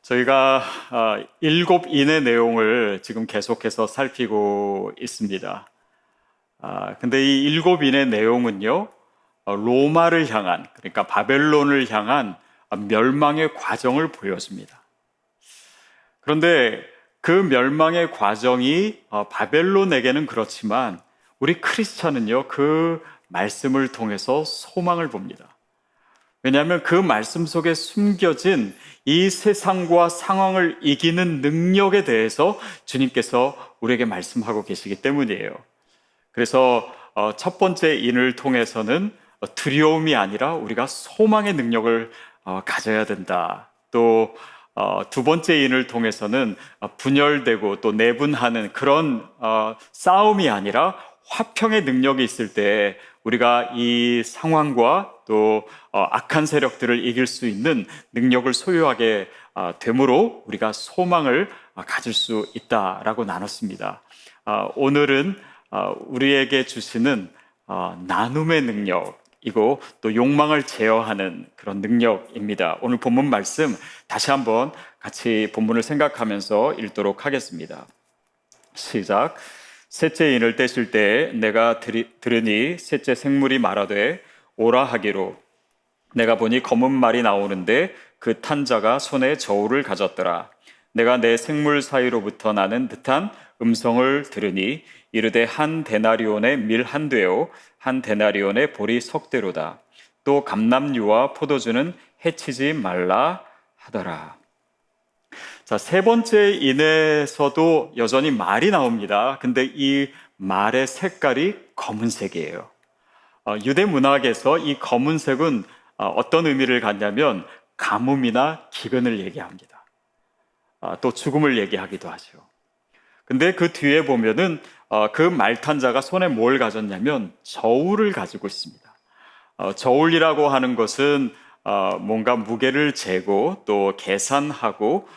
저희가 일곱 인의 내용을 지금 계속해서 살피고 있습니다. 근데 이 일곱 인의 내용은요, 로마를 향한, 그러니까 바벨론을 향한 멸망의 과정을 보여줍니다. 그런데 그 멸망의 과정이 바벨론에게는 그렇지만 우리 크리스찬은요, 그 말씀을 통해서 소망을 봅니다. 왜냐하면 그 말씀 속에 숨겨진 이 세상과 상황을 이기는 능력에 대해서 주님께서 우리에게 말씀하고 계시기 때문이에요. 그래서 첫 번째 인을 통해서는 두려움이 아니라 우리가 소망의 능력을 가져야 된다. 또 두 번째 인을 통해서는 분열되고 또 내분하는 그런 싸움이 아니라 화평의 능력이 있을 때 우리가 이 상황과 또 악한 세력들을 이길 수 있는 능력을 소유하게 되므로 우리가 소망을 가질 수 있다라고 나눴습니다. 오늘은 우리에게 주시는 나눔의 능력이고 또 욕망을 제어하는 그런 능력입니다. 오늘 본문 말씀 다시 한번 같이 본문을 생각하면서 읽도록 하겠습니다. 시작. 셋째 인을 떼실 때에 내가 들으니 셋째 생물이 말하되 오라 하기로 내가 보니 검은 말이 나오는데 그 탄 자가 손에 저울을 가졌더라. 내가 내 생물 사이로부터 나는 듯한 음성을 들으니 이르되 한 데나리온의 밀 한 되요 한 데나리온의 보리 석 대로다. 또 감람류와 포도주는 해치지 말라 하더라. 자, 세 번째 인에서도 여전히 말이 나옵니다. 근데 이 말의 색깔이 검은색이에요. 유대 문학에서 이 검은색은 어떤 의미를 갖냐면 가뭄이나 기근을 얘기합니다. 또 죽음을 얘기하기도 하죠. 근데 그 뒤에 보면은 그 말탄자가 손에 뭘 가졌냐면 저울을 가지고 있습니다. 저울이라고 하는 것은 뭔가 무게를 재고 또 계산하고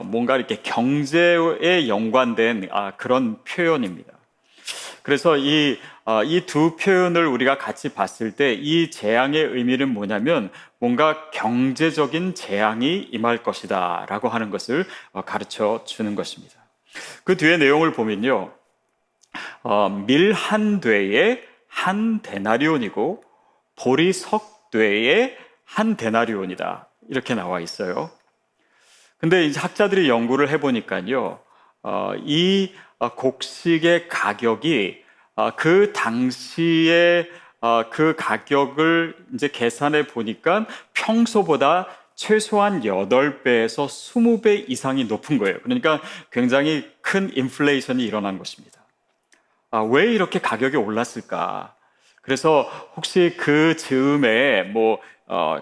뭔가 이렇게 경제에 연관된 그런 표현입니다. 그래서 이 두 표현을 우리가 같이 봤을 때 이 재앙의 의미는 뭐냐면 뭔가 경제적인 재앙이 임할 것이다 라고 하는 것을 가르쳐 주는 것입니다. 그 뒤에 내용을 보면요, 밀 한 되에 한 데나리온이고 보리 석 되에 한 데나리온이다 이렇게 나와 있어요. 근데 이제 학자들이 연구를 해보니까요, 이 곡식의 가격이 그 당시에 그 가격을 이제 계산해 보니까 평소보다 최소한 8배에서 20배 이상이 높은 거예요. 그러니까 굉장히 큰 인플레이션이 일어난 것입니다. 왜 이렇게 가격이 올랐을까? 그래서 혹시 그 즈음에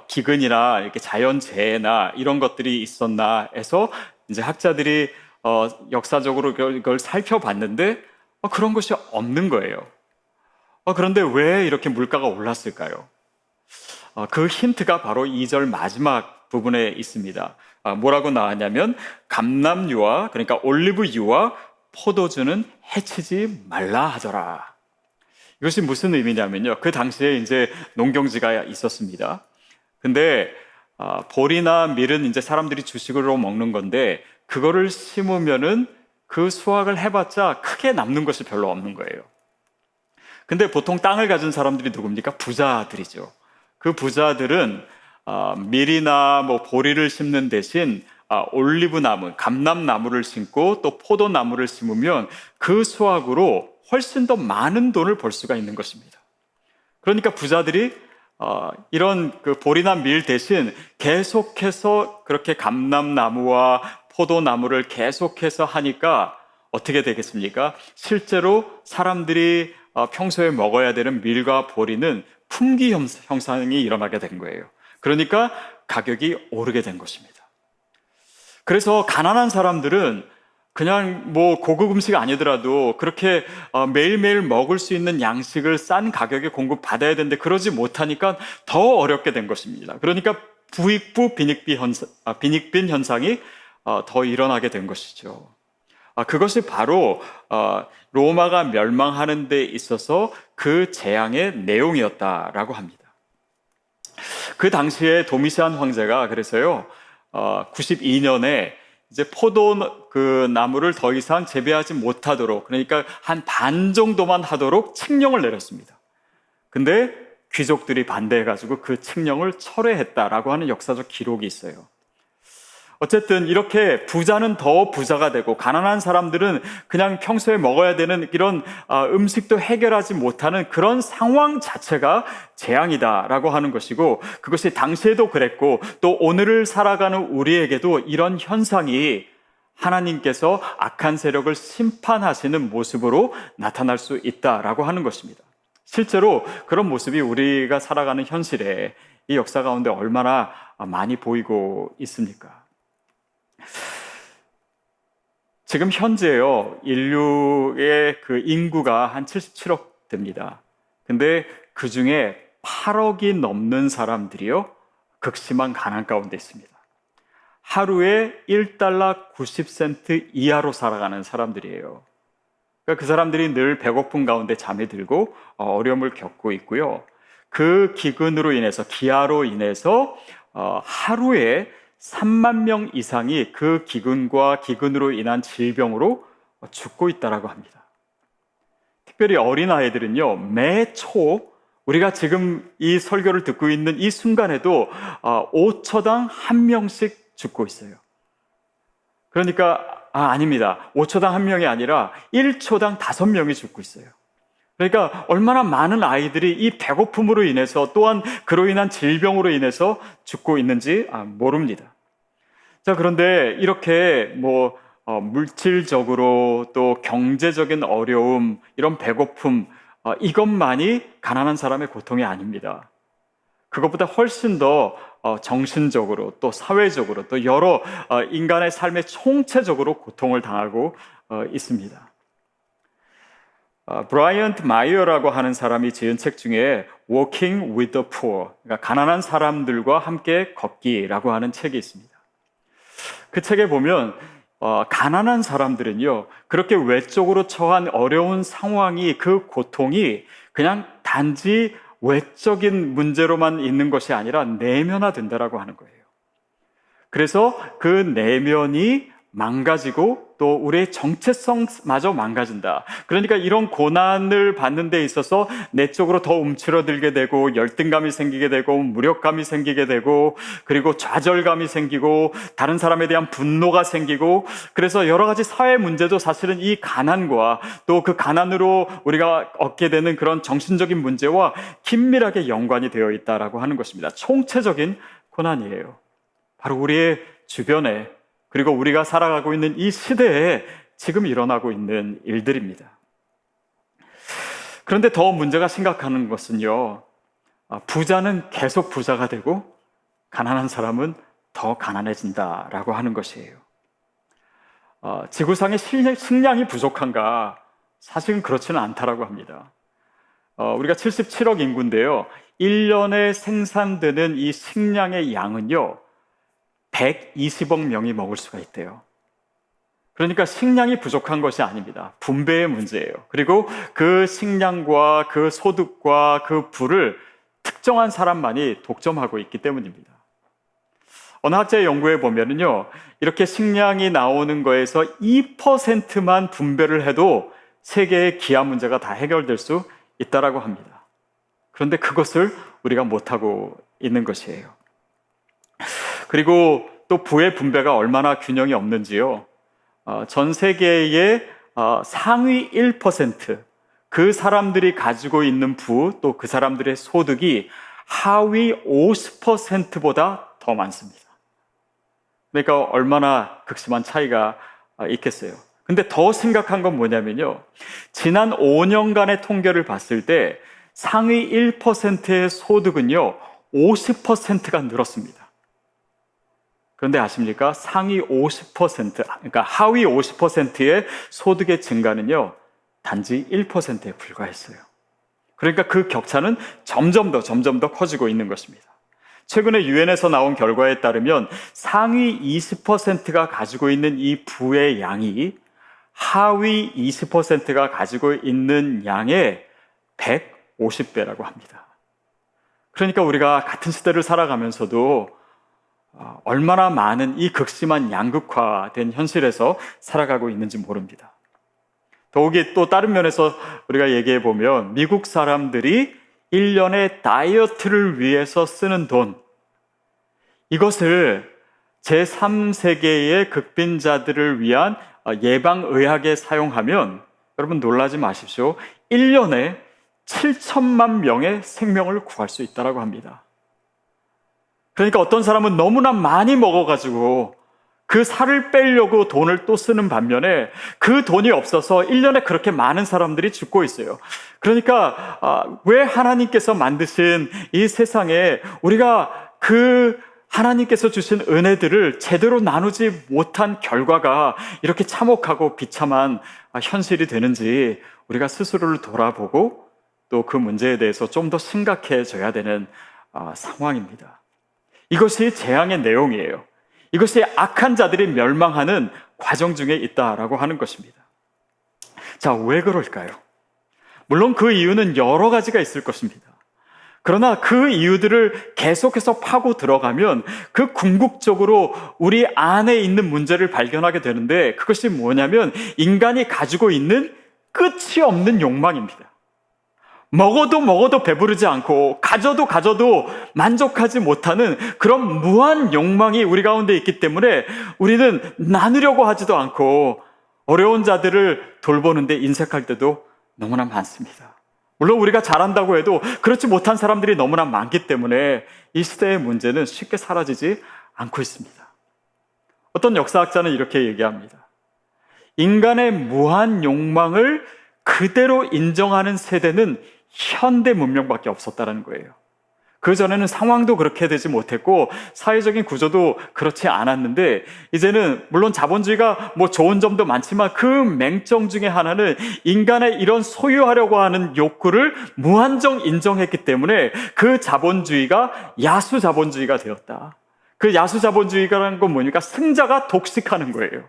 기근이나 이렇게 자연재해나 이런 것들이 있었나 해서 이제 학자들이 역사적으로 이걸 살펴봤는데 그런 것이 없는 거예요. 그런데 왜 이렇게 물가가 올랐을까요? 그 힌트가 바로 2절 마지막 부분에 있습니다. 뭐라고 나왔냐면 감람유와 그러니까 올리브유와 포도주는 해치지 말라 하더라. 이것이 무슨 의미냐면요, 그 당시에 이제 농경지가 있었습니다. 근데 보리나 밀은 이제 사람들이 주식으로 먹는 건데 그거를 심으면은 그 수확을 해봤자 크게 남는 것이 별로 없는 거예요. 근데 보통 땅을 가진 사람들이 누굽니까? 부자들이죠. 그 부자들은 밀이나 보리를 심는 대신 올리브나무, 감람나무를 심고 또 포도나무를 심으면 그 수확으로 훨씬 더 많은 돈을 벌 수가 있는 것입니다. 그러니까 부자들이 이런 그 보리나 밀 대신 계속해서 그렇게 감람나무와 포도나무를 계속해서 하니까 어떻게 되겠습니까? 실제로 사람들이 평소에 먹어야 되는 밀과 보리는 품귀 형상이 일어나게 된 거예요. 그러니까 가격이 오르게 된 것입니다. 그래서 가난한 사람들은 그냥 고급 음식 아니더라도 그렇게 매일매일 먹을 수 있는 양식을 싼 가격에 공급받아야 되는데 그러지 못하니까 더 어렵게 된 것입니다. 그러니까 부익부 빈익빈 현상이 더 일어나게 된 것이죠. 그것이 바로 로마가 멸망하는 데 있어서 그 재앙의 내용이었다라고 합니다. 그 당시에 도미시안 황제가 그래서요, 92년에 이제 포도 그 나무를 더 이상 재배하지 못하도록, 그러니까 한 반 정도만 하도록 칙령을 내렸습니다. 근데 귀족들이 반대해가지고 그 칙령을 철회했다라고 하는 역사적 기록이 있어요. 어쨌든 이렇게 부자는 더 부자가 되고 가난한 사람들은 그냥 평소에 먹어야 되는 이런 음식도 해결하지 못하는 그런 상황 자체가 재앙이다라고 하는 것이고, 그것이 당시에도 그랬고 또 오늘을 살아가는 우리에게도 이런 현상이 하나님께서 악한 세력을 심판하시는 모습으로 나타날 수 있다라고 하는 것입니다. 실제로 그런 모습이 우리가 살아가는 현실에 이 역사 가운데 얼마나 많이 보이고 있습니까? 지금 현재요, 인류의 그 인구가 한 77억 됩니다. 근데 그 중에 8억이 넘는 사람들이요, 극심한 가난 가운데 있습니다. 하루에 1달러 90센트 이하로 살아가는 사람들이에요. 그러니까 그 사람들이 늘 배고픔 가운데 잠이 들고 어려움을 겪고 있고요. 그 기근으로 인해서, 기아로 인해서 하루에 3만 명 이상이 그 기근과 기근으로 인한 질병으로 죽고 있다라고 합니다. 특별히 어린아이들은요, 매 우리가 지금 이 설교를 듣고 있는 이 순간에도 5초당 1명씩 죽고 있어요. 그러니까 아닙니다. 5초당 1명이 아니라 1초당 5명이 죽고 있어요. 그러니까 얼마나 많은 아이들이 이 배고픔으로 인해서, 또한 그로 인한 질병으로 인해서 죽고 있는지 모릅니다. 자, 그런데 이렇게 물질적으로 또 경제적인 어려움, 이런 배고픔, 이것만이 가난한 사람의 고통이 아닙니다. 그것보다 훨씬 더 정신적으로, 또 사회적으로, 또 여러 인간의 삶에 총체적으로 고통을 당하고 있습니다. 브라이언트 마이어라고 하는 사람이 지은 책 중에 Walking with the Poor, 그러니까 가난한 사람들과 함께 걷기라고 하는 책이 있습니다. 그 책에 보면 가난한 사람들은요, 그렇게 외적으로 처한 어려운 상황이, 그 고통이 그냥 단지 외적인 문제로만 있는 것이 아니라 내면화된다라고 하는 거예요. 그래서 그 내면이 망가지고 또 우리의 정체성마저 망가진다. 그러니까 이런 고난을 받는 데 있어서 내적으로 더 움츠러들게 되고, 열등감이 생기게 되고, 무력감이 생기게 되고, 그리고 좌절감이 생기고, 다른 사람에 대한 분노가 생기고, 그래서 여러 가지 사회 문제도 사실은 이 가난과 또 그 가난으로 우리가 얻게 되는 그런 정신적인 문제와 긴밀하게 연관이 되어 있다라고 하는 것입니다. 총체적인 고난이에요. 바로 우리의 주변에, 그리고 우리가 살아가고 있는 이 시대에 지금 일어나고 있는 일들입니다. 그런데 더 문제가 심각한 것은요, 부자는 계속 부자가 되고 가난한 사람은 더 가난해진다라고 하는 것이에요. 지구상의 식량이 부족한가? 사실은 그렇지는 않다라고 합니다. 우리가 77억 인구인데요, 1년에 생산되는 이 식량의 양은요, 120억 명이 먹을 수가 있대요. 그러니까 식량이 부족한 것이 아닙니다. 분배의 문제예요. 그리고 그 식량과 그 소득과 그 부를 특정한 사람만이 독점하고 있기 때문입니다. 어느 학자의 연구에 보면은요, 이렇게 식량이 나오는 거에서 2%만 분배를 해도 세계의 기아 문제가 다 해결될 수 있다라고 합니다. 그런데 그것을 우리가 못하고 있는 것이에요. 그리고 또 부의 분배가 얼마나 균형이 없는지요. 전 세계의 상위 1%, 그 사람들이 가지고 있는 부, 또 그 사람들의 소득이 하위 50%보다 더 많습니다. 그러니까 얼마나 극심한 차이가 있겠어요. 근데 더 심각한 건 뭐냐면요, 지난 5년간의 통계를 봤을 때 상위 1%의 소득은요 50%가 늘었습니다. 그런데 아십니까? 상위 50%, 그러니까 하위 50%의 소득의 증가는요 단지 1%에 불과했어요. 그러니까 그 격차는 점점 더 커지고 있는 것입니다. 최근에 유엔에서 나온 결과에 따르면 상위 20%가 가지고 있는 이 부의 양이 하위 20%가 가지고 있는 양의 150배라고 합니다. 그러니까 우리가 같은 시대를 살아가면서도 얼마나 많은 이 극심한 양극화된 현실에서 살아가고 있는지 모릅니다. 더욱이 또 다른 면에서 우리가 얘기해 보면 미국 사람들이 1년에 다이어트를 위해서 쓰는 돈, 이것을 제3세계의 극빈자들을 위한 예방의학에 사용하면 여러분 놀라지 마십시오. 1년에 7천만 명의 생명을 구할 수 있다고 합니다. 그러니까 어떤 사람은 너무나 많이 먹어가지고 그 살을 빼려고 돈을 또 쓰는 반면에 그 돈이 없어서 1년에 그렇게 많은 사람들이 죽고 있어요. 그러니까 왜 하나님께서 만드신 이 세상에 우리가 그 하나님께서 주신 은혜들을 제대로 나누지 못한 결과가 이렇게 참혹하고 비참한 현실이 되는지 우리가 스스로를 돌아보고 또 그 문제에 대해서 좀 더 심각해져야 되는 상황입니다. 이것이 재앙의 내용이에요. 이것이 악한 자들이 멸망하는 과정 중에 있다라고 하는 것입니다. 자, 왜 그럴까요? 물론 그 이유는 여러 가지가 있을 것입니다. 그러나 그 이유들을 계속해서 파고 들어가면 그 궁극적으로 우리 안에 있는 문제를 발견하게 되는데 그것이 뭐냐면 인간이 가지고 있는 끝이 없는 욕망입니다. 먹어도 배부르지 않고 가져도 만족하지 못하는 그런 무한 욕망이 우리 가운데 있기 때문에 우리는 나누려고 하지도 않고 어려운 자들을 돌보는데 인색할 때도 너무나 많습니다. 물론 우리가 잘한다고 해도 그렇지 못한 사람들이 너무나 많기 때문에 이 시대의 문제는 쉽게 사라지지 않고 있습니다. 어떤 역사학자는 이렇게 얘기합니다. 인간의 무한 욕망을 그대로 인정하는 세대는 현대 문명밖에 없었다는 거예요. 그 전에는 상황도 그렇게 되지 못했고 사회적인 구조도 그렇지 않았는데 이제는 물론 자본주의가 좋은 점도 많지만 그 맹점 중에 하나는 인간의 이런 소유하려고 하는 욕구를 무한정 인정했기 때문에 그 자본주의가 야수 자본주의가 되었다. 그 야수 자본주의라는 건 뭐니까 승자가 독식하는 거예요.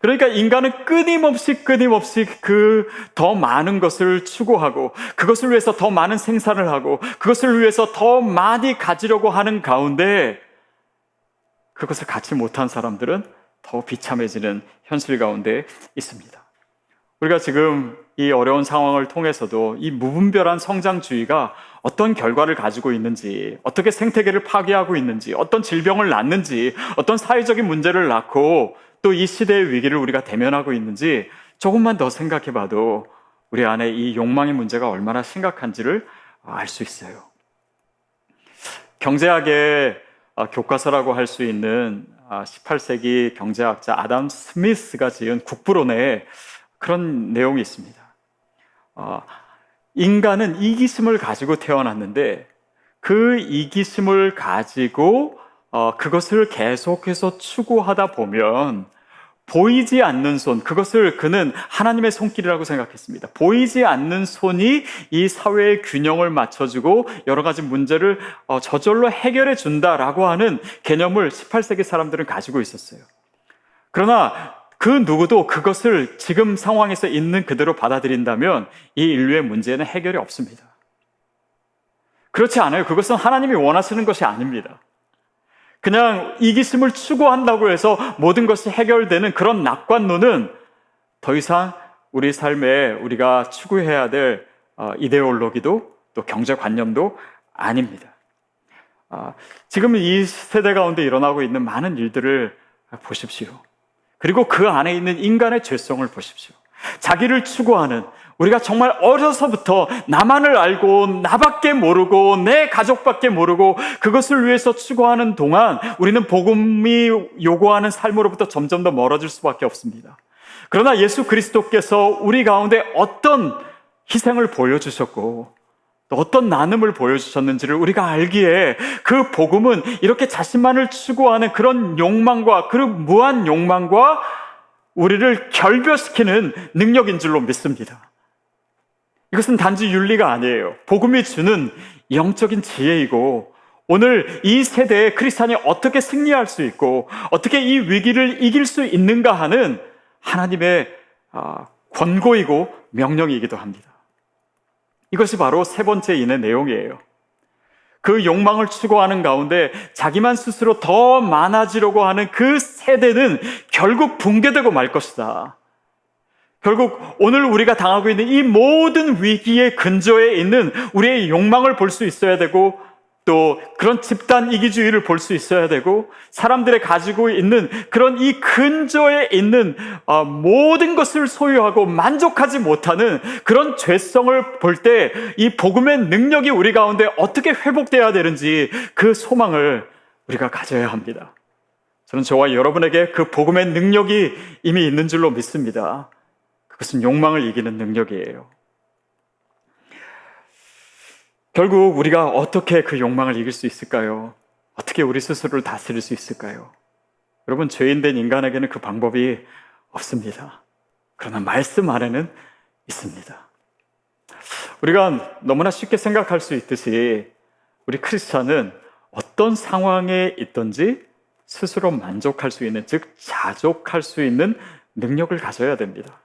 그러니까 인간은 끊임없이 그 더 많은 것을 추구하고 그것을 위해서 더 많은 생산을 하고 그것을 위해서 더 많이 가지려고 하는 가운데 그것을 갖지 못한 사람들은 더 비참해지는 현실 가운데 있습니다. 우리가 지금 이 어려운 상황을 통해서도 이 무분별한 성장주의가 어떤 결과를 가지고 있는지, 어떻게 생태계를 파괴하고 있는지, 어떤 질병을 낳는지, 어떤 사회적인 문제를 낳고 또 이 시대의 위기를 우리가 대면하고 있는지 조금만 더 생각해 봐도 우리 안에 이 욕망의 문제가 얼마나 심각한지를 알 수 있어요. 경제학의 교과서라고 할 수 있는 18세기 경제학자 아담 스미스가 지은 국부론에 그런 내용이 있습니다. 인간은 이기심을 가지고 태어났는데 그 이기심을 가지고 그것을 계속해서 추구하다 보면 보이지 않는 손, 그것을 그는 하나님의 손길이라고 생각했습니다. 보이지 않는 손이 이 사회의 균형을 맞춰주고 여러 가지 문제를 저절로 해결해 준다라고 하는 개념을 18세기 사람들은 가지고 있었어요. 그러나 그 누구도 그것을 지금 상황에서 있는 그대로 받아들인다면 이 인류의 문제는 해결이 없습니다. 그렇지 않아요. 그것은 하나님이 원하시는 것이 아닙니다. 그냥 이기심을 추구한다고 해서 모든 것이 해결되는 그런 낙관론은 더 이상 우리 삶에 우리가 추구해야 될 이데올로기도 또 경제관념도 아닙니다. 지금 이 세대 가운데 일어나고 있는 많은 일들을 보십시오. 그리고 그 안에 있는 인간의 죄성을 보십시오. 자기를 추구하는, 우리가 정말 어려서부터 나만을 알고 나밖에 모르고 내 가족밖에 모르고 그것을 위해서 추구하는 동안 우리는 복음이 요구하는 삶으로부터 점점 더 멀어질 수밖에 없습니다. 그러나 예수 그리스도께서 우리 가운데 어떤 희생을 보여주셨고 또 어떤 나눔을 보여주셨는지를 우리가 알기에 그 복음은 이렇게 자신만을 추구하는 그런 욕망과 그 무한 욕망과 우리를 결별시키는 능력인 줄로 믿습니다. 이것은 단지 윤리가 아니에요. 복음이 주는 영적인 지혜이고 오늘 이 세대에 크리스찬이 어떻게 승리할 수 있고 어떻게 이 위기를 이길 수 있는가 하는 하나님의 권고이고 명령이기도 합니다. 이것이 바로 세 번째 인의 내용이에요. 그 욕망을 추구하는 가운데 자기만 스스로 더 많아지려고 하는 그 세대는 결국 붕괴되고 말 것이다. 결국 오늘 우리가 당하고 있는 이 모든 위기의 근저에 있는 우리의 욕망을 볼 수 있어야 되고, 또 그런 집단 이기주의를 볼 수 있어야 되고, 사람들의 가지고 있는 그런 이 근저에 있는 모든 것을 소유하고 만족하지 못하는 그런 죄성을 볼 때 이 복음의 능력이 우리 가운데 어떻게 회복되어야 되는지 그 소망을 우리가 가져야 합니다. 저는 저와 여러분에게 그 복음의 능력이 이미 있는 줄로 믿습니다. 그것은 욕망을 이기는 능력이에요. 결국 우리가 어떻게 그 욕망을 이길 수 있을까요? 어떻게 우리 스스로를 다스릴 수 있을까요? 여러분, 죄인된 인간에게는 그 방법이 없습니다. 그러나 말씀 안에는 있습니다. 우리가 너무나 쉽게 생각할 수 있듯이 우리 크리스찬은 어떤 상황에 있든지 스스로 만족할 수 있는, 즉 자족할 수 있는 능력을 가져야 됩니다.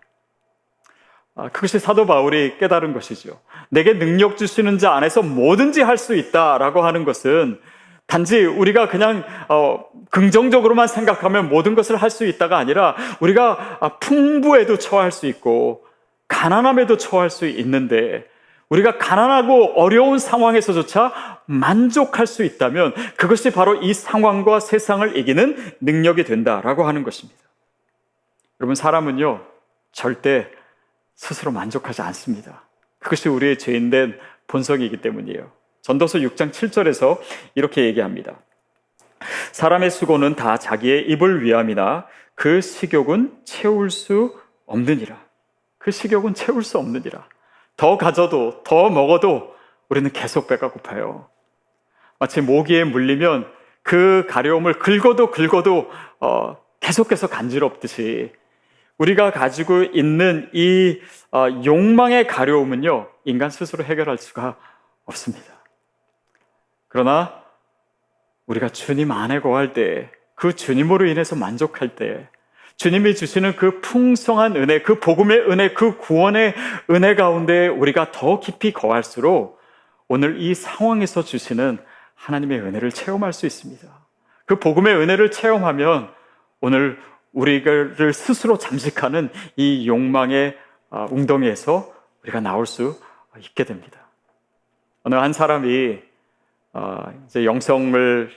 그것이 사도 바울이 깨달은 것이죠. 내게 능력 주시는 자 안에서 뭐든지 할 수 있다라고 하는 것은 단지 우리가 그냥 긍정적으로만 생각하면 모든 것을 할 수 있다가 아니라 우리가 풍부에도 처할 수 있고 가난함에도 처할 수 있는데, 우리가 가난하고 어려운 상황에서조차 만족할 수 있다면 그것이 바로 이 상황과 세상을 이기는 능력이 된다라고 하는 것입니다. 여러분, 사람은요 절대 스스로 만족하지 않습니다. 그것이 우리의 죄인된 본성이기 때문이에요. 전도서 6장 7절에서 이렇게 얘기합니다. 사람의 수고는 다 자기의 입을 위함이나 그 식욕은 채울 수 없느니라. 그 식욕은 채울 수 없느니라. 더 가져도 더 먹어도 우리는 계속 배가 고파요. 마치 모기에 물리면 그 가려움을 긁어도 계속해서 간지럽듯이 우리가 가지고 있는 이 욕망의 가려움은요, 인간 스스로 해결할 수가 없습니다. 그러나 우리가 주님 안에 거할 때, 그 주님으로 인해서 만족할 때, 주님이 주시는 그 풍성한 은혜, 그 복음의 은혜, 그 구원의 은혜 가운데 우리가 더 깊이 거할수록 오늘 이 상황에서 주시는 하나님의 은혜를 체험할 수 있습니다. 그 복음의 은혜를 체험하면 오늘 우리를 스스로 잠식하는 이 욕망의 웅덩이에서 우리가 나올 수 있게 됩니다. 어느 한 사람이 이제 영성을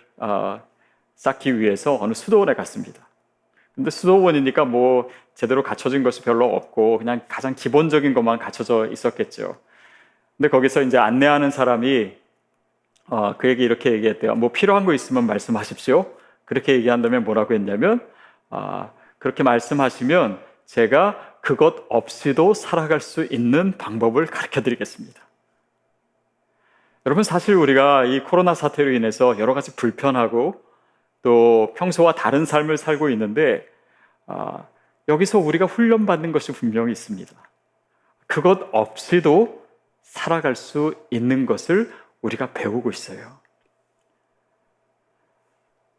쌓기 위해서 어느 수도원에 갔습니다. 근데 수도원이니까 뭐 제대로 갖춰진 것이 별로 없고 그냥 가장 기본적인 것만 갖춰져 있었겠죠. 근데 거기서 이제 안내하는 사람이 그에게 이렇게 얘기했대요. 뭐 필요한 거 있으면 말씀하십시오. 그렇게 얘기한다면 뭐라고 했냐면, 그렇게 말씀하시면 제가 그것 없이도 살아갈 수 있는 방법을 가르쳐 드리겠습니다. 여러분, 사실 우리가 이 코로나 사태로 인해서 여러 가지 불편하고 또 평소와 다른 삶을 살고 있는데, 여기서 우리가 훈련받는 것이 분명히 있습니다. 그것 없이도 살아갈 수 있는 것을 우리가 배우고 있어요.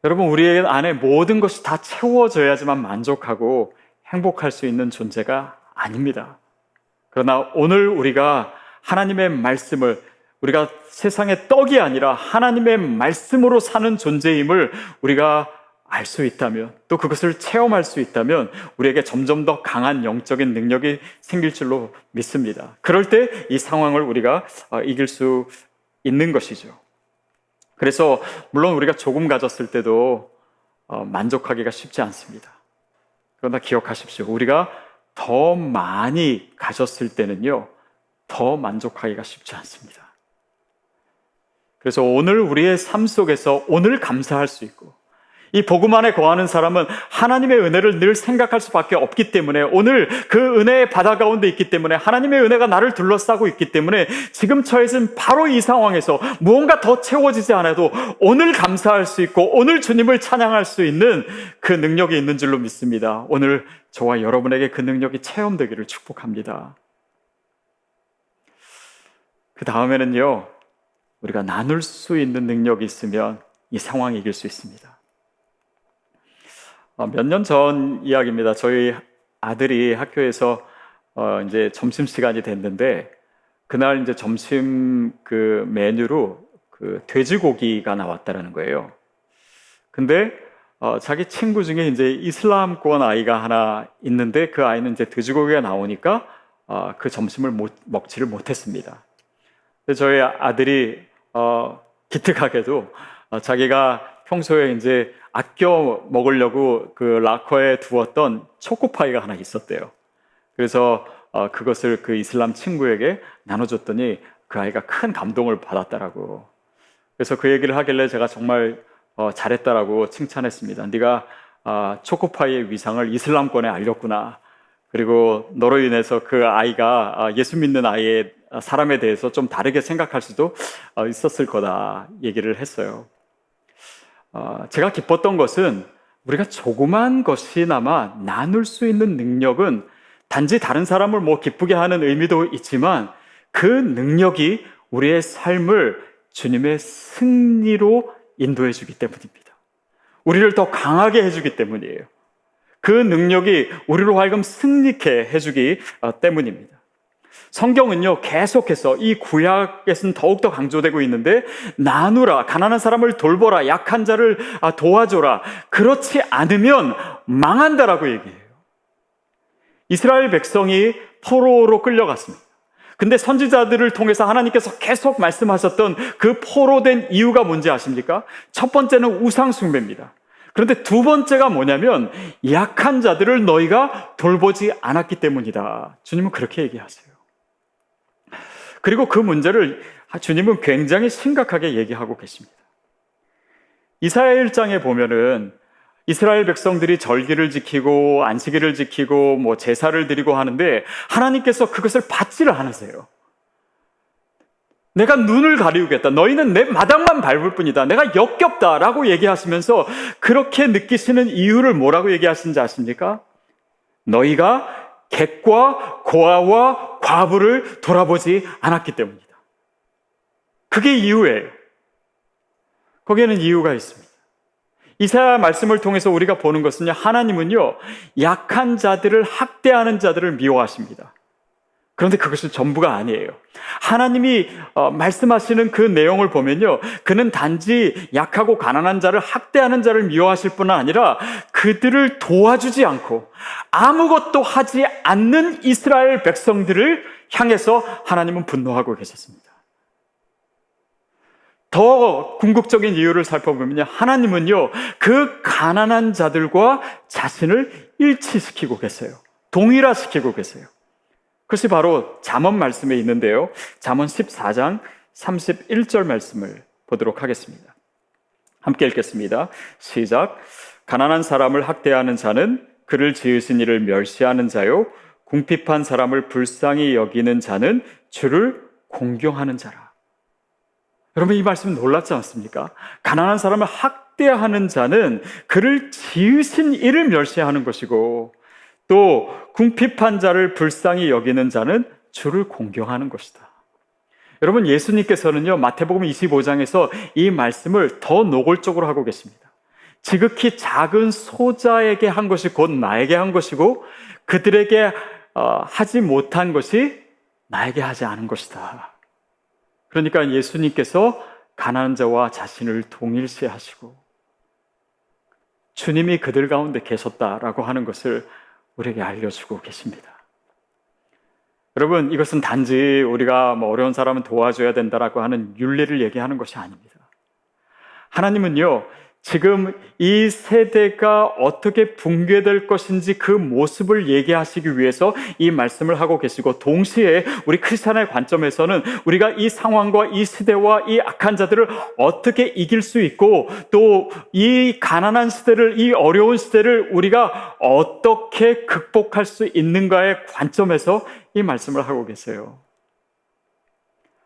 여러분, 우리 안에 모든 것이 다 채워져야지만 만족하고 행복할 수 있는 존재가 아닙니다. 그러나 오늘 우리가 하나님의 말씀을, 우리가 세상의 떡이 아니라 하나님의 말씀으로 사는 존재임을 우리가 알 수 있다면, 또 그것을 체험할 수 있다면 우리에게 점점 더 강한 영적인 능력이 생길 줄로 믿습니다. 그럴 때 이 상황을 우리가 이길 수 있는 것이죠. 그래서 물론 우리가 조금 가졌을 때도 만족하기가 쉽지 않습니다. 그러나 기억하십시오. 우리가 더 많이 가졌을 때는요, 더 만족하기가 쉽지 않습니다. 그래서 오늘 우리의 삶 속에서 오늘 감사할 수 있고, 이 복음 안에 거하는 사람은 하나님의 은혜를 늘 생각할 수밖에 없기 때문에, 오늘 그 은혜의 바다 가운데 있기 때문에, 하나님의 은혜가 나를 둘러싸고 있기 때문에 지금 처해진 바로 이 상황에서 무언가 더 채워지지 않아도 오늘 감사할 수 있고 오늘 주님을 찬양할 수 있는 그 능력이 있는 줄로 믿습니다. 오늘 저와 여러분에게 그 능력이 체험되기를 축복합니다. 그 다음에는요, 우리가 나눌 수 있는 능력이 있으면 이 상황을 이길 수 있습니다. 몇 년 전 이야기입니다. 저희 아들이 학교에서 이제 점심 시간이 됐는데, 그날 이제 점심 그 메뉴로 그 돼지고기가 나왔다라는 거예요. 근데 자기 친구 중에 이제 이슬람권 아이가 하나 있는데 그 아이는 이제 돼지고기가 나오니까 그 점심을 먹지를 못했습니다. 근데 저희 아들이 기특하게도 자기가 평소에 이제 아껴 먹으려고 그 락커에 두었던 초코파이가 하나 있었대요. 그래서 그것을 그 이슬람 친구에게 나눠줬더니 그 아이가 큰 감동을 받았다라고. 그래서 그 얘기를 하길래 제가 정말 잘했다라고 칭찬했습니다. 네가 초코파이의 위상을 이슬람권에 알렸구나. 그리고 너로 인해서 그 아이가 예수 믿는 아이의 사람에 대해서 좀 다르게 생각할 수도 있었을 거다 얘기를 했어요. 제가 기뻤던 것은 우리가 조그만 것이나마 나눌 수 있는 능력은 단지 다른 사람을 기쁘게 하는 의미도 있지만 그 능력이 우리의 삶을 주님의 승리로 인도해 주기 때문입니다. 우리를 더 강하게 해주기 때문이에요. 그 능력이 우리로 하여금 승리케 해주기 때문입니다. 성경은요, 계속해서 이 구약에서는 더욱더 강조되고 있는데, 나누라, 가난한 사람을 돌보라, 약한 자를 도와줘라. 그렇지 않으면 망한다라고 얘기해요. 이스라엘 백성이 포로로 끌려갔습니다. 근데 선지자들을 통해서 하나님께서 계속 말씀하셨던 그 포로된 이유가 뭔지 아십니까? 첫 번째는 우상 숭배입니다. 그런데 두 번째가 뭐냐면 약한 자들을 너희가 돌보지 않았기 때문이다. 주님은 그렇게 얘기하세요. 그리고 그 문제를 주님은 굉장히 심각하게 얘기하고 계십니다. 이사야 1장에 보면은 이스라엘 백성들이 절기를 지키고 안식일을 지키고 제사를 드리고 하는데 하나님께서 그것을 받지를 않으세요. 내가 눈을 가리우겠다. 너희는 내 마당만 밟을 뿐이다. 내가 역겹다라고 얘기하시면서 그렇게 느끼시는 이유를 뭐라고 얘기하시는지 아십니까? 너희가 객과 고아와 과부를 돌아보지 않았기 때문이다. 그게 이유예요. 거기에는 이유가 있습니다. 이사야 말씀을 통해서 우리가 보는 것은요, 하나님은요, 약한 자들을 학대하는 자들을 미워하십니다. 그런데 그것이 전부가 아니에요. 하나님이 말씀하시는 그 내용을 보면요, 그는 단지 약하고 가난한 자를 학대하는 자를 미워하실 뿐 아니라 그들을 도와주지 않고 아무것도 하지 않는 이스라엘 백성들을 향해서 하나님은 분노하고 계셨습니다. 더 궁극적인 이유를 살펴보면요, 하나님은요, 그 가난한 자들과 자신을 일치시키고 계세요. 동일화시키고 계세요. 그것이 바로 잠언 말씀에 있는데요, 잠언 14장 31절 말씀을 보도록 하겠습니다. 함께 읽겠습니다. 시작. 가난한 사람을 학대하는 자는 그를 지으신 이를 멸시하는 자요, 궁핍한 사람을 불쌍히 여기는 자는 주를 공경하는 자라. 여러분, 이 말씀 놀랍지 않습니까? 가난한 사람을 학대하는 자는 그를 지으신 이를 멸시하는 것이고, 또 궁핍한 자를 불쌍히 여기는 자는 주를 공경하는 것이다. 여러분, 예수님께서는요, 마태복음 25장에서 이 말씀을 더 노골적으로 하고 계십니다. 지극히 작은 소자에게 한 것이 곧 나에게 한 것이고, 그들에게 하지 못한 것이 나에게 하지 않은 것이다. 그러니까 예수님께서 가난한 자와 자신을 동일시하시고 주님이 그들 가운데 계셨다라고 하는 것을 우리에게 알려주고 계십니다. 여러분, 이것은 단지 우리가 어려운 사람은 도와줘야 된다라고 하는 윤리를 얘기하는 것이 아닙니다. 하나님은요, 지금 이 세대가 어떻게 붕괴될 것인지 그 모습을 얘기하시기 위해서 이 말씀을 하고 계시고, 동시에 우리 크리스찬의 관점에서는 우리가 이 상황과 이 시대와 이 악한 자들을 어떻게 이길 수 있고, 또 이 가난한 시대를, 이 어려운 시대를 우리가 어떻게 극복할 수 있는가의 관점에서 이 말씀을 하고 계세요.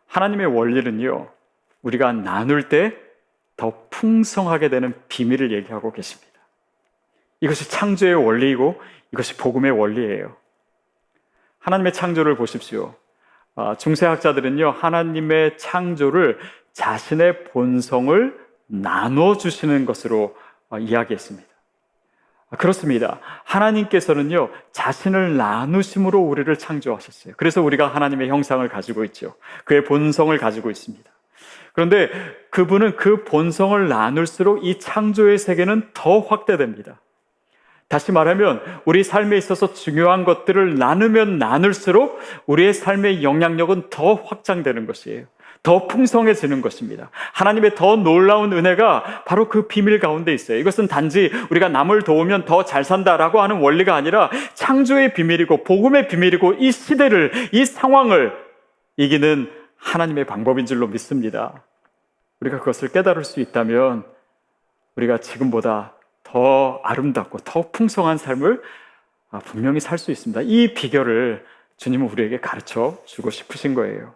하나님의 원리는요, 우리가 나눌 때 더 풍성하게 되는 비밀을 얘기하고 계십니다. 이것이 창조의 원리이고 이것이 복음의 원리예요. 하나님의 창조를 보십시오. 중세학자들은요, 하나님의 창조를 자신의 본성을 나눠주시는 것으로 이야기했습니다. 그렇습니다. 하나님께서는요, 자신을 나누심으로 우리를 창조하셨어요. 그래서 우리가 하나님의 형상을 가지고 있죠. 그의 본성을 가지고 있습니다. 그런데 그분은 그 본성을 나눌수록 이 창조의 세계는 더 확대됩니다. 다시 말하면 우리 삶에 있어서 중요한 것들을 나누면 나눌수록 우리의 삶의 영향력은 더 확장되는 것이에요. 더 풍성해지는 것입니다. 하나님의 더 놀라운 은혜가 바로 그 비밀 가운데 있어요. 이것은 단지 우리가 남을 도우면 더 잘 산다라고 하는 원리가 아니라 창조의 비밀이고 복음의 비밀이고 이 시대를, 이 상황을 이기는 하나님의 방법인 줄로 믿습니다. 우리가 그것을 깨달을 수 있다면 우리가 지금보다 더 아름답고 더 풍성한 삶을 분명히 살 수 있습니다. 이 비결을 주님은 우리에게 가르쳐 주고 싶으신 거예요.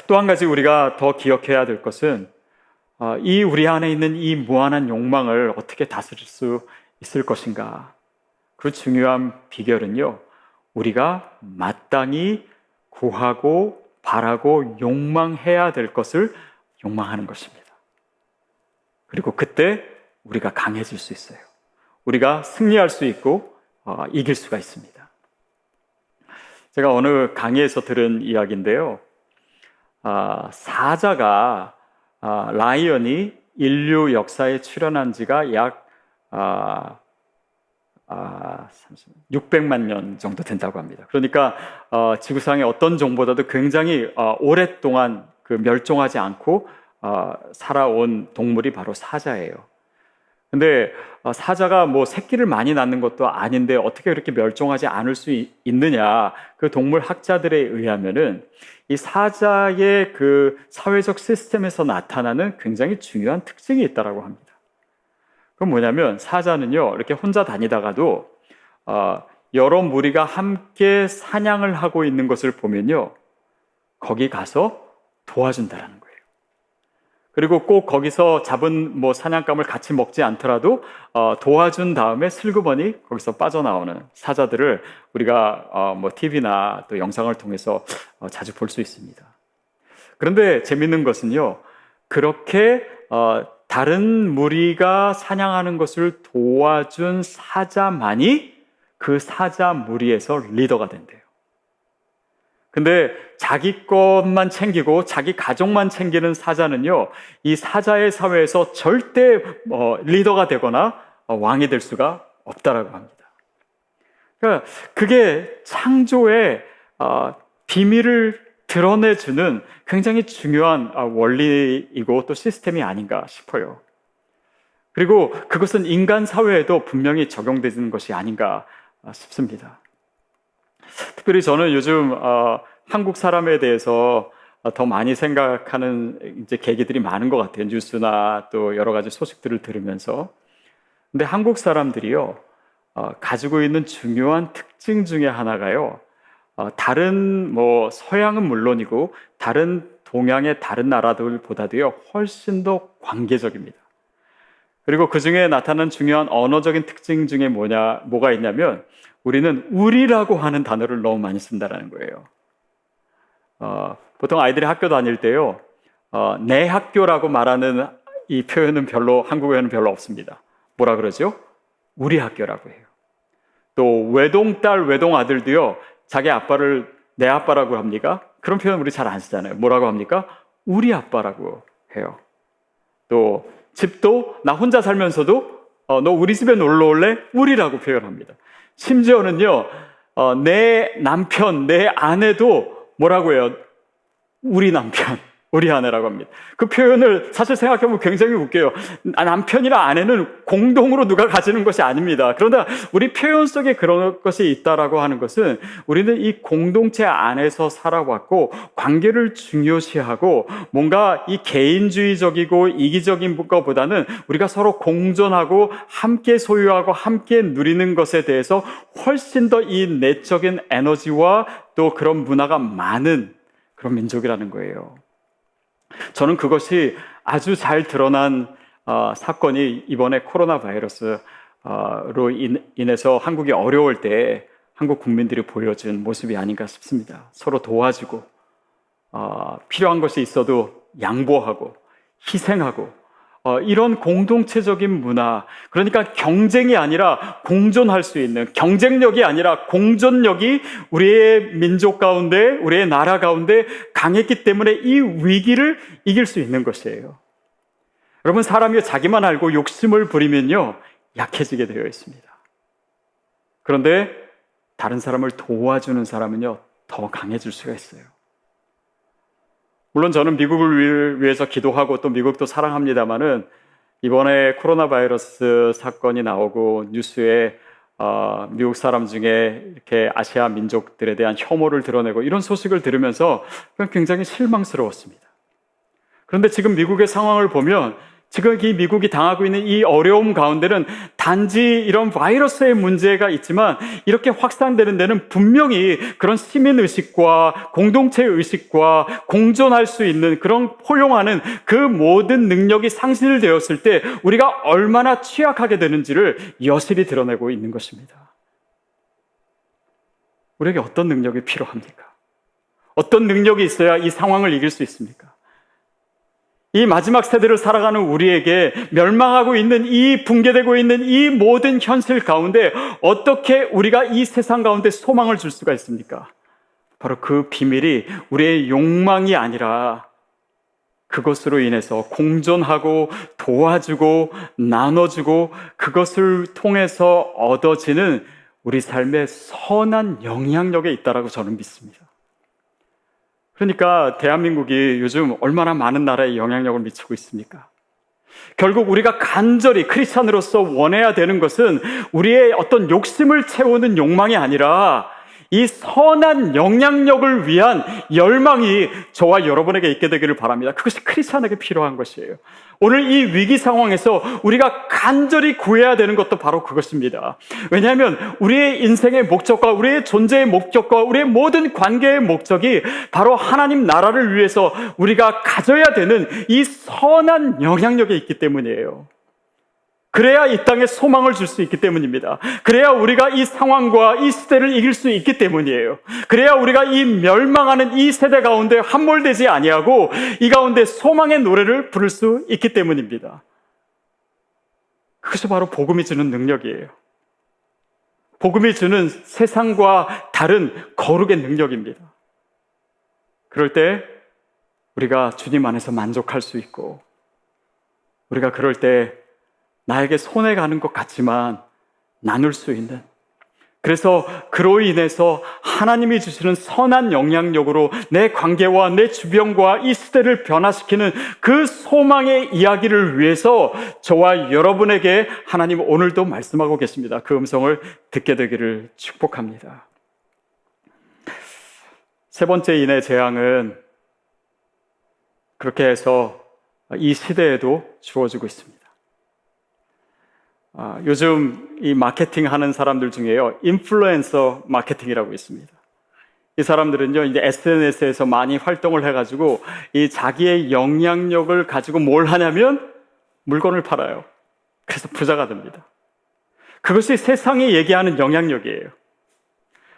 또 한 가지 우리가 더 기억해야 될 것은 이 우리 안에 있는 이 무한한 욕망을 어떻게 다스릴 수 있을 것인가. 그 중요한 비결은요, 우리가 마땅히 구하고 바라고 욕망해야 될 것을 욕망하는 것입니다. 그리고 그때 우리가 강해질 수 있어요. 우리가 승리할 수 있고 이길 수가 있습니다. 제가 어느 강의에서 들은 이야기인데요. 사자가 라이언이 인류 역사에 출현한 지가 약 600만 년 정도 된다고 합니다. 그러니까 지구상의 어떤 종보다도 굉장히 오랫동안 멸종하지 않고 살아온 동물이 바로 사자예요. 근데 사자가 뭐 새끼를 많이 낳는 것도 아닌데 어떻게 그렇게 멸종하지 않을 수 있느냐? 그 동물 학자들에 의하면은 이 사자의 그 사회적 시스템에서 나타나는 굉장히 중요한 특징이 있다라고 합니다. 그건 뭐냐면 사자는요, 이렇게 혼자 다니다가도 여러 무리가 함께 사냥을 하고 있는 것을 보면요, 거기 가서 도와준다라는 거예요. 그리고 꼭 거기서 잡은 사냥감을 같이 먹지 않더라도 도와준 다음에 슬그머니 거기서 빠져나오는 사자들을 우리가 TV나 또 영상을 통해서 자주 볼 수 있습니다. 그런데 재밌는 것은요, 그렇게 다른 무리가 사냥하는 것을 도와준 사자만이 그 사자 무리에서 리더가 된대요. 근데 자기 것만 챙기고 자기 가족만 챙기는 사자는요, 이 사자의 사회에서 절대 리더가 되거나 왕이 될 수가 없다라고 합니다. 그러니까 그게 창조의 비밀을 드러내주는 굉장히 중요한 원리이고 또 시스템이 아닌가 싶어요. 그리고 그것은 인간 사회에도 분명히 적용되는 것이 아닌가 싶습니다. 특별히 저는 요즘 한국 사람에 대해서 더 많이 생각하는 이제 계기들이 많은 것 같아요. 뉴스나 또 여러 가지 소식들을 들으면서. 근데 한국 사람들이요, 가지고 있는 중요한 특징 중에 하나가요, 다른 서양은 물론이고 다른 동양의 다른 나라들보다도요 훨씬 더 관계적입니다. 그리고 그 중에 나타나는 중요한 언어적인 특징 중에 뭐가 있냐면 우리는 우리라고 하는 단어를 너무 많이 쓴다라는 거예요. 보통 아이들이 학교 다닐 때요, 내 학교라고 말하는 이 표현은 한국에는 별로 없습니다. 뭐라 그러죠? 우리 학교라고 해요. 또 외동딸, 외동아들도요, 자기 아빠를 내 아빠라고 합니까? 그런 표현 우리 잘 안 쓰잖아요. 뭐라고 합니까? 우리 아빠라고 해요. 또 집도 나 혼자 살면서도 너 우리 집에 놀러 올래? 우리라고 표현합니다. 심지어는요, 내 남편, 내 아내도 뭐라고 해요? 우리 남편, 우리 아내라고 합니다. 그 표현을 사실 생각해보면 굉장히 웃겨요. 남편이나 아내는 공동으로 누가 가지는 것이 아닙니다. 그러나 우리 표현 속에 그런 것이 있다라고 하는 것은 우리는 이 공동체 안에서 살아왔고 관계를 중요시하고 뭔가 이 개인주의적이고 이기적인 것보다는 우리가 서로 공존하고 함께 소유하고 함께 누리는 것에 대해서 훨씬 더 이 내적인 에너지와 또 그런 문화가 많은 그런 민족이라는 거예요. 저는 그것이 아주 잘 드러난 사건이 이번에 코로나 바이러스로 인해서 한국이 어려울 때 한국 국민들이 보여준 모습이 아닌가 싶습니다. 서로 도와주고 필요한 것이 있어도 양보하고 희생하고 이런 공동체적인 문화, 그러니까 경쟁이 아니라 공존할 수 있는, 경쟁력이 아니라 공존력이 우리의 민족 가운데, 우리의 나라 가운데 강했기 때문에 이 위기를 이길 수 있는 것이에요. 여러분, 사람이 자기만 알고 욕심을 부리면요, 약해지게 되어 있습니다. 그런데 다른 사람을 도와주는 사람은요, 더 강해질 수가 있어요. 물론 저는 미국을 위해서 기도하고 또 미국도 사랑합니다만은, 이번에 코로나 바이러스 사건이 나오고 뉴스에 미국 사람 중에 이렇게 아시아 민족들에 대한 혐오를 드러내고 이런 소식을 들으면서 굉장히 실망스러웠습니다. 그런데 지금 미국의 상황을 보면 지금 이 미국이 당하고 있는 이 어려움 가운데는 단지 이런 바이러스의 문제가 있지만 이렇게 확산되는 데는 분명히 그런 시민의식과 공동체의식과 공존할 수 있는 그런 포용하는 그 모든 능력이 상실되었을 때 우리가 얼마나 취약하게 되는지를 여실히 드러내고 있는 것입니다. 우리에게 어떤 능력이 필요합니까? 어떤 능력이 있어야 이 상황을 이길 수 있습니까? 이 마지막 세대를 살아가는 우리에게 멸망하고 있는 이 붕괴되고 있는 이 모든 현실 가운데 어떻게 우리가 이 세상 가운데 소망을 줄 수가 있습니까? 바로 그 비밀이 우리의 욕망이 아니라 그것으로 인해서 공존하고 도와주고 나눠주고 그것을 통해서 얻어지는 우리 삶의 선한 영향력에 있다라고 저는 믿습니다. 그러니까 대한민국이 요즘 얼마나 많은 나라에 영향력을 미치고 있습니까? 결국 우리가 간절히 크리스찬으로서 원해야 되는 것은 우리의 어떤 욕심을 채우는 욕망이 아니라 이 선한 영향력을 위한 열망이 저와 여러분에게 있게 되기를 바랍니다. 그것이 크리스찬에게 필요한 것이에요. 오늘 이 위기 상황에서 우리가 간절히 구해야 되는 것도 바로 그것입니다. 왜냐하면 우리의 인생의 목적과 우리의 존재의 목적과 우리의 모든 관계의 목적이 바로 하나님 나라를 위해서 우리가 가져야 되는 이 선한 영향력에 있기 때문이에요. 그래야 이 땅에 소망을 줄 수 있기 때문입니다. 그래야 우리가 이 상황과 이 시대를 이길 수 있기 때문이에요. 그래야 우리가 이 멸망하는 이 세대 가운데 함몰되지 아니하고 이 가운데 소망의 노래를 부를 수 있기 때문입니다. 그것이 바로 복음이 주는 능력이에요. 복음이 주는 세상과 다른 거룩의 능력입니다. 그럴 때 우리가 주님 안에서 만족할 수 있고 우리가 그럴 때 나에게 손해 가는 것 같지만 나눌 수 있는, 그래서 그로 인해서 하나님이 주시는 선한 영향력으로 내 관계와 내 주변과 이 시대를 변화시키는 그 소망의 이야기를 위해서 저와 여러분에게 하나님 오늘도 말씀하고 계십니다. 그 음성을 듣게 되기를 축복합니다. 세 번째 인의 재앙은 그렇게 해서 이 시대에도 주어지고 있습니다. 요즘 이 마케팅 하는 사람들 중에요, 인플루엔서 마케팅이라고 있습니다. 이 사람들은요, 이제 SNS에서 많이 활동을 해가지고 이 자기의 영향력을 가지고 뭘 하냐면 물건을 팔아요. 그래서 부자가 됩니다. 그것이 세상이 얘기하는 영향력이에요.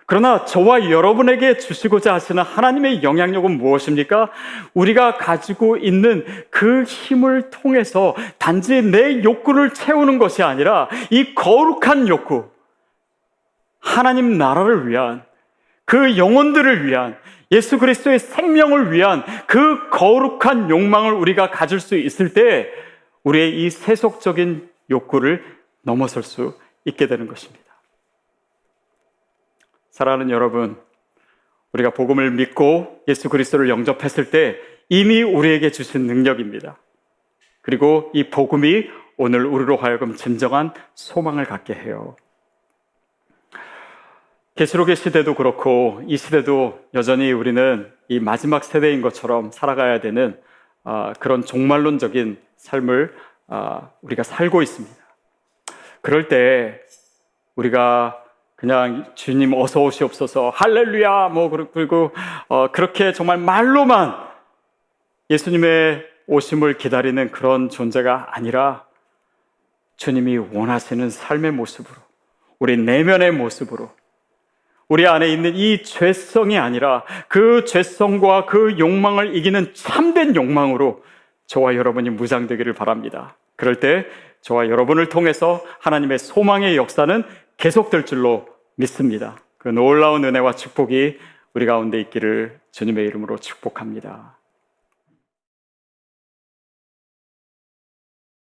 그러나 저와 여러분에게 주시고자 하시는 하나님의 영향력은 무엇입니까? 우리가 가지고 있는 그 힘을 통해서 단지 내 욕구를 채우는 것이 아니라 이 거룩한 욕구, 하나님 나라를 위한, 그 영혼들을 위한, 예수 그리스도의 생명을 위한 그 거룩한 욕망을 우리가 가질 수 있을 때 우리의 이 세속적인 욕구를 넘어설 수 있게 되는 것입니다. 사랑하는 여러분, 우리가 복음을 믿고 예수 그리스도를 영접했을 때 이미 우리에게 주신 능력입니다. 그리고 이 복음이 오늘 우리로 하여금 진정한 소망을 갖게 해요. 계시록의 시대도 그렇고 이 시대도 여전히 우리는 이 마지막 세대인 것처럼 살아가야 되는 그런 종말론적인 삶을 우리가 살고 있습니다. 그럴 때 우리가 그냥 주님 어서 오시옵소서 할렐루야 그리고 그렇게 정말 말로만 예수님의 오심을 기다리는 그런 존재가 아니라 주님이 원하시는 삶의 모습으로, 우리 내면의 모습으로, 우리 안에 있는 이 죄성이 아니라 그 죄성과 그 욕망을 이기는 참된 욕망으로 저와 여러분이 무장되기를 바랍니다. 그럴 때 저와 여러분을 통해서 하나님의 소망의 역사는 계속될 줄로 믿습니다. 그 놀라운 은혜와 축복이 우리 가운데 있기를 주님의 이름으로 축복합니다.